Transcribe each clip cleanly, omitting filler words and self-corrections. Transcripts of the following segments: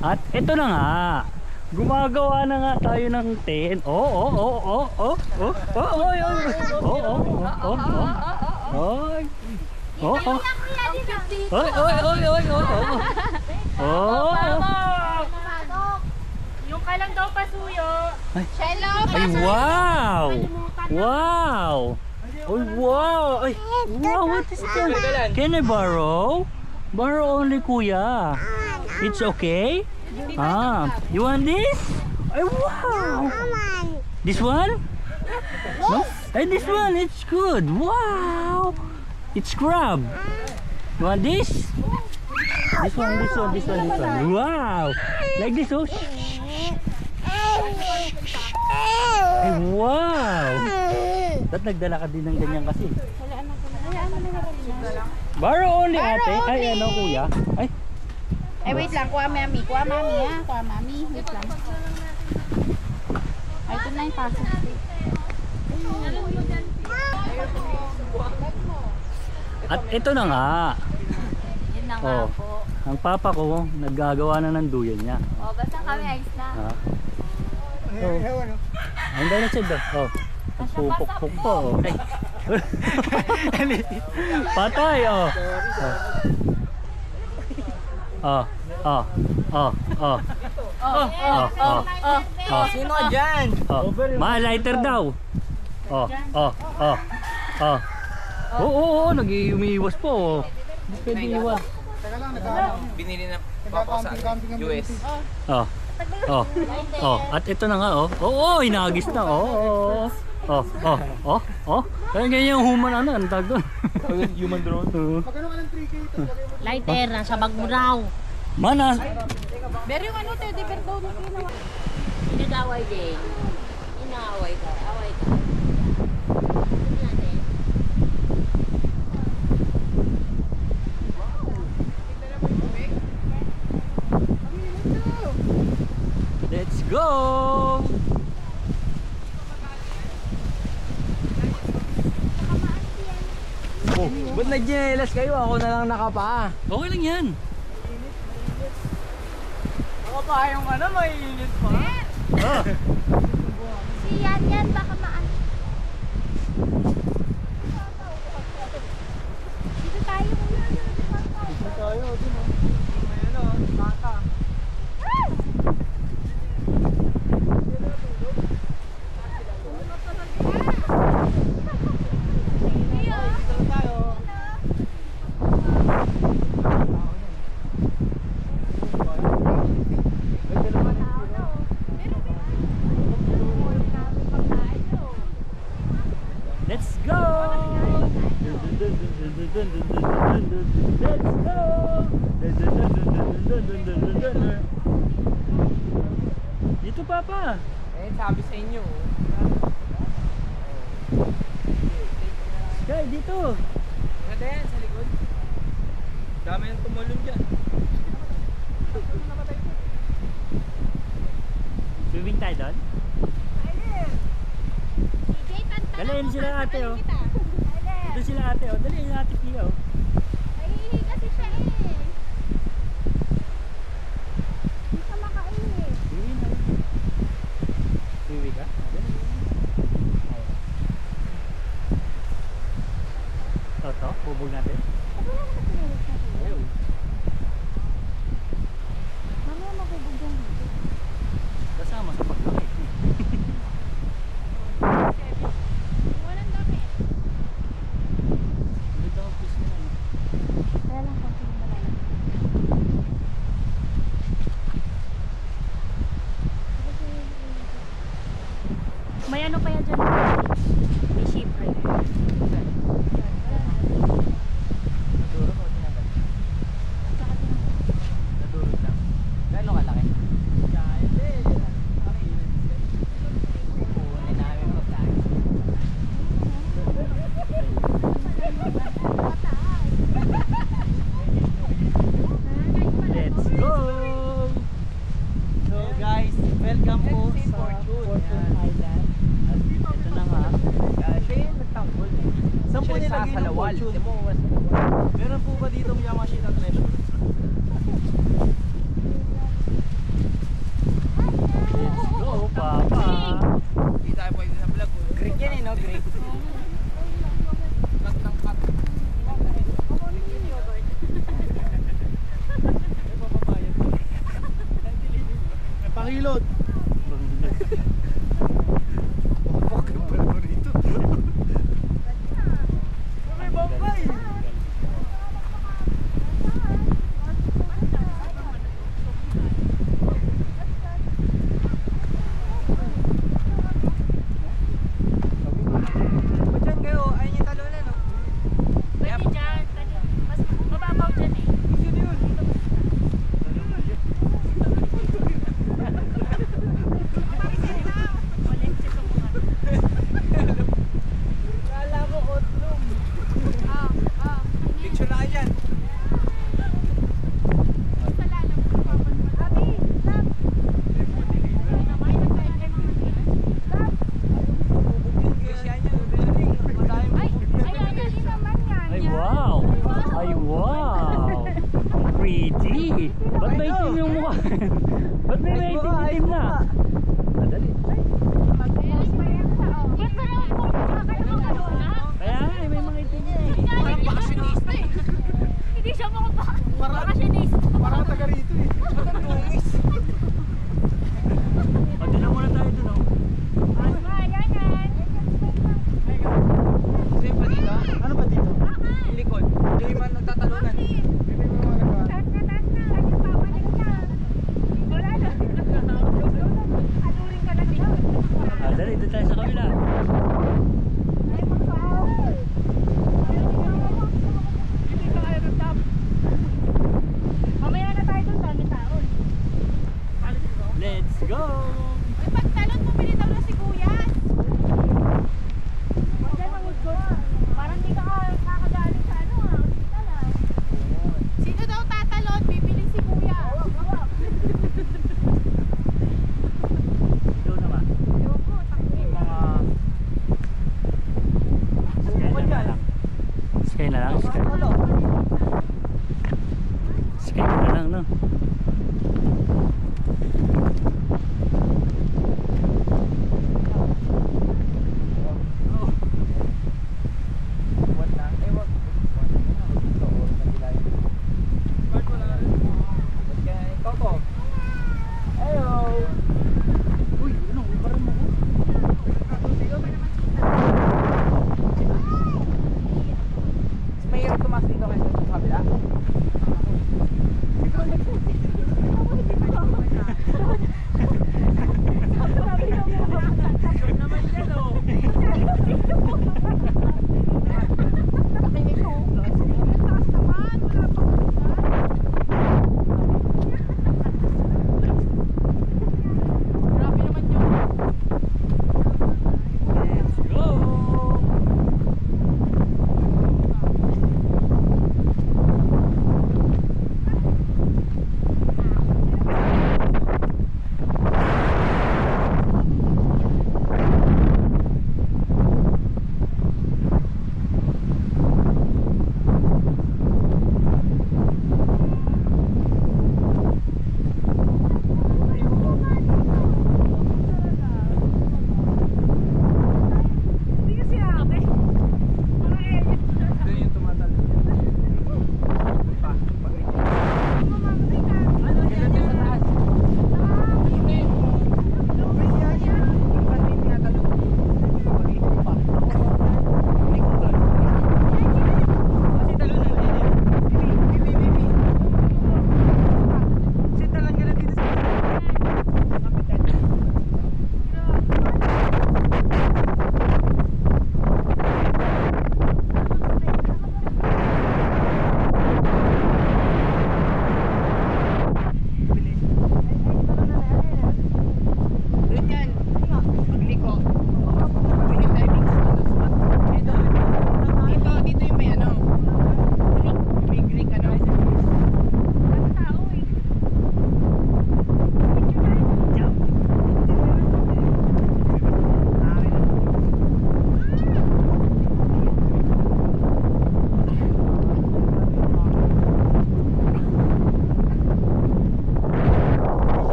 At ito na nga. Gumagawa na nga tayo ng tent. Yung kailang daw pasuyo. Hello, Ay, wow! Wow! Oh, wow! Ay, wow, what is that? Can I borrow? Borrow only, kuya. It's okay? You want this? Ay, wow! This one? No? Ay, this one, it's good. Wow! It's crab. You want this? This one. Wow! Like this, oh. Ay, wow! Ba't nagdala ka din ng ganyan kasi? Borrow only, ate. Ay, ano, kuya? Ay. Ay, wait lang. Kuha mami. Kuha mami, ha? Kuha mami. Wait lang. Ay, ito na yung paso. At ito na nga. Yun na nga po. Ang papa ko, naggagawa na ng duyan niya. Basta kami ayos na. Ang dahil na siya daw. Pupuk-puk po. Patay, Sino ka dyan? Ma-lighter daw. Oo, nag-umiiwas po. Hindi pwede iwas. Binili na papa sa US. At ito na nga, inagis na. Kaya ganyan yung human ang tag doon. Human drone. Lighter, nasa bag mo raw. Mana? Pero yung ano, Teddy Bear daw na ginawa. Inag-away din. Inaaway ka. Away ka. Let's go! Ba't nag-ginelas kayo? Ako na lang nakapa. Okay lang yan. Nakapa yung ano, may init pa. Si yan, baka maan. Dito tayo. Dito tayo, dun o. Ayan o, baka. Let's go! Let's go! Dito, Papa. Sabi sa inyo. Sky, dito. Ganda yan, sa likod. Dami yung tumulong dyan. Swimming tayo doon? Daliin sila ate, oh. Dito sila ate, oh. Daliin ate Pia, oh. Ay, kasi siya eh. Hindi ka makain eh. Swimming na. Swimming ka? Toto, bubog natin. Ayaw. Mamaya magbubog yan dito. Kasama sa pagkakit. Walang dami. Dito ang fish na yun. Kaya lang konti yung malalaki. May ano pa yan dyan? May shipwreck. Nadurog o tinagal? Nadurog lang. Gano'ng kalaki? Kukunin namin pagkain. Let's go! So guys, welcome po sa Fortune Island. At ito na nga. Siya yung nagtanggol. Saan po nilagay ng Fortune? Meron po ba dito Yamashita Treasure? Papa. Hindi tayo pwede sa vlog. Greek yan eh, no? Greek. Cut ng cut. Pangilot. May bangkay. Ba't dyan kayo? Ayun yung talunan, no? Pwede dyan. Mas mababaw dyan eh. Sino yun? Walensya sa mga. Kala ko otlum. Ah. Picture na kayo dyan. Sa lalam. Abi, love. Guys, yan yan. Madaming Ay, ayan naman yan. Ay, wow. Ay, wow. Ang pretty. Ba't may itim yung mukha? Ba't may itim na? Madali. Mag-elis pa yan sa oh. Ba't pa naman po makakalaman? Kaya nga, may mga itim na eh. Parang bakasyonista eh. Hindi siya bakasyonis. Parang taga rito eh. Ba't ang lungis? O, doon na muna tayo doon, oh. Ito yung pa dito? Ano ba dito? Yung likod. Yung man nagtatalunan. Dito yung mga nagka. Ah, dali, doon tayo sa kabila. Mamaya na tayo dun, dami taon. Let's go! Uy, pagtalon, bumili daw na si Kuya. Parang di ka kakagaling sa ano hospital Sino daw tatalon? Bibili si Kuya. Ikaw naman. Ayoko, takbo. Mga... Sky na lang. Sky na lang, Sky. Sky na lang, no? Buwan na. Eh, wag. Ito, nagilayan. Ba't wala rin? Ba't kaya? Coco. Hello. Uy, ano? Parang mo. Mas mahirap tumas dito kaysa sa kabila. Naman yan, oh. Grabe naman yun. Let's go!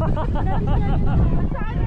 Saan?